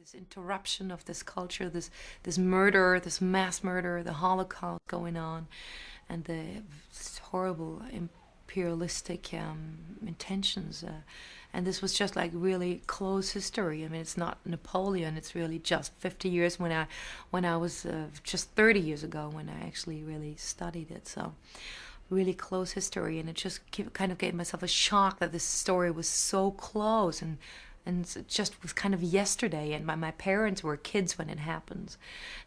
this interruption of this culture, this murder, this mass murder, the Holocaust going on, and the horrible imperialistic intentions. And this was just like really close history. I mean, it's not Napoleon. It's really just 50 years when I was just 30 years ago when I actually really studied it. So really close history, and it just kind of gave myself a shock that this story was so close, and it just was kind of yesterday, and my parents were kids when it happened,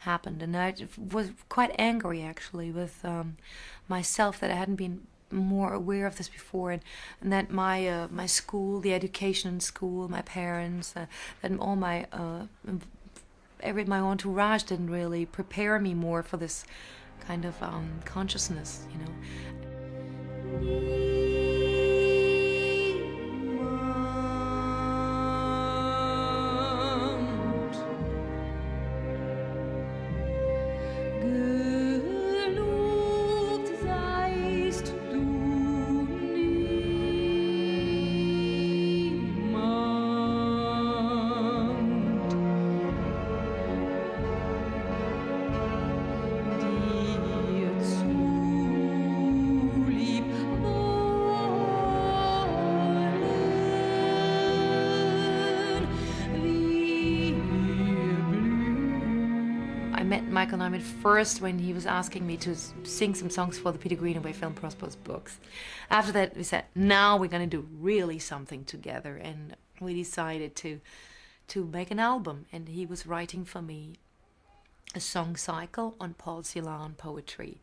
and I was quite angry actually with myself that I hadn't been more aware of this before, and that my school, the education in school, my parents, and all my entourage didn't really prepare me more for this kind of consciousness, you know. Michael Nyman first when he was asking me to sing some songs for the Peter Greenaway Film Prosperous books. After that, we said, now we're going to do really something together, and we decided to make an album. And he was writing for me a song cycle on Paul Celan poetry,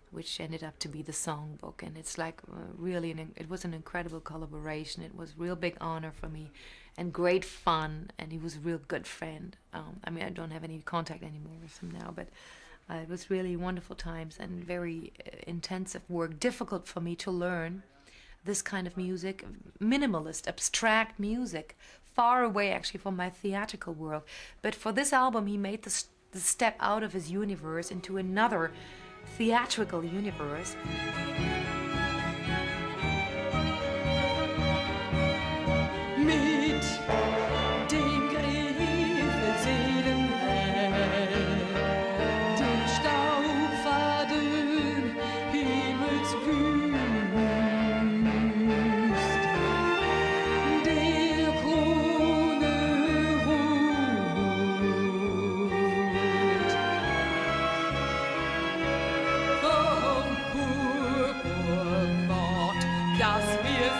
which ended up to be the songbook. And it's like really, it was an incredible collaboration. It was a real big honor for me and great fun, and he was a real good friend. I mean, I don't have any contact anymore with him now, but it was really wonderful times and very intensive work, difficult for me to learn this kind of music, minimalist, abstract music, far away actually from my theatrical world. But for this album, he made the step out of his universe into another theatrical universe. Mit dem Griffe Seelenhell, dem Staubfaden Himmelswüst, der Krone Rot, vom Purpurwort, das wir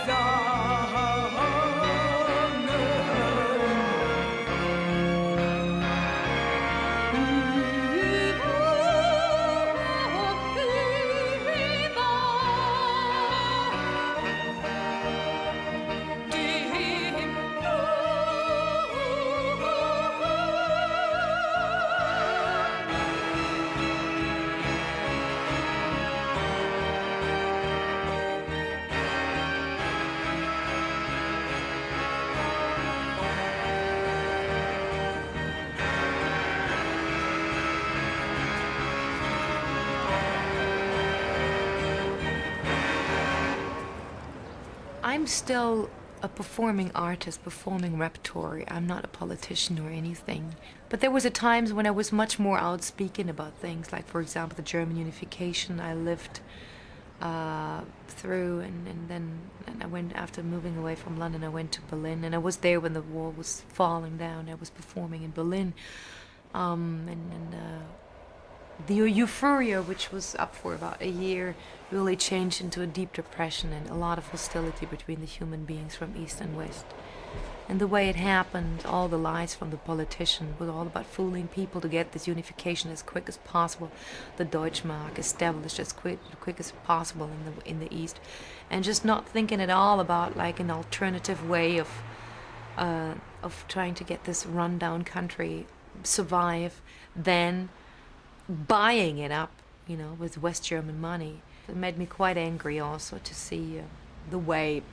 I'm still a performing artist, performing repertory. I'm not a politician or anything. But there was a times when I was much more outspoken about things, like for example the German unification I lived through, and then I went, after moving away from London, I went to Berlin, and I was there when the wall was falling down. I was performing in Berlin, the euphoria, which was up for about a year, really changed into a deep depression and a lot of hostility between the human beings from East and West. And the way it happened, all the lies from the politician, was all about fooling people to get this unification as quick as possible, the Deutschmark established as quick as possible in the East, and just not thinking at all about like an alternative way of trying to get this rundown country survive, then buying it up, you know, with West German money. It made me quite angry also to see the way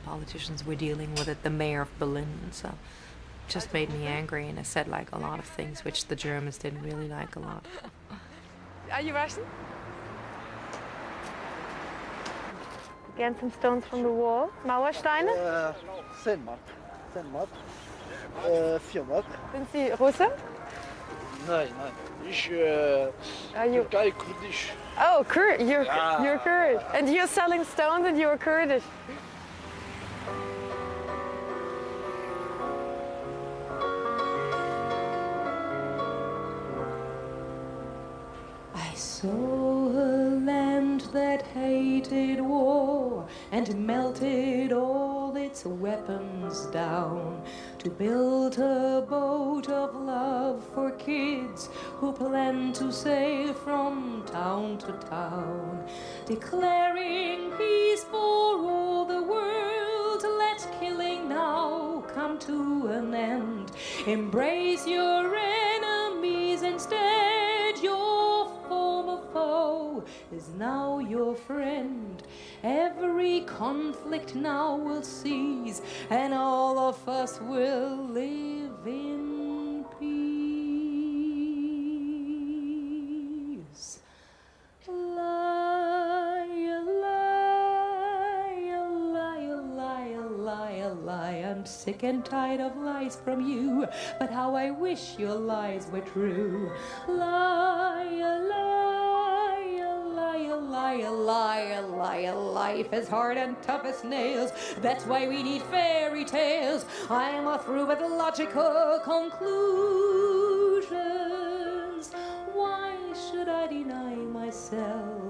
politicians were dealing with it, the mayor of Berlin, and so it just made me angry, and I said like a lot of things which the Germans didn't really like a lot. Are you Russian? Again, some stones from the wall. Mauersteine? Sandmud. Firmak. Sind Sie Russe? Nein, nein. Ich Are you? Türkei, Kurdisch. Oh, you're Yeah. you're Kurdish, and you're selling stones, and you're Kurdish. I saw a land that hated war and melted all its weapons down to build a boat of love for kids who plan to sail from town to town, declaring peace for all the world. Let killing now come to an end. Embrace your enemies instead. Your former foe is now your friend. Every conflict now will cease, and all of us will live in peace. Lie, lie, lie, lie, lie, lie. I'm sick and tired of lies from you, but how I wish your lies were true. Lie, lie, lie, lie, lie, lie. Life is hard and tough as nails. That's why we need fairy tales. I'm through with logical conclusions. Why should I deny myself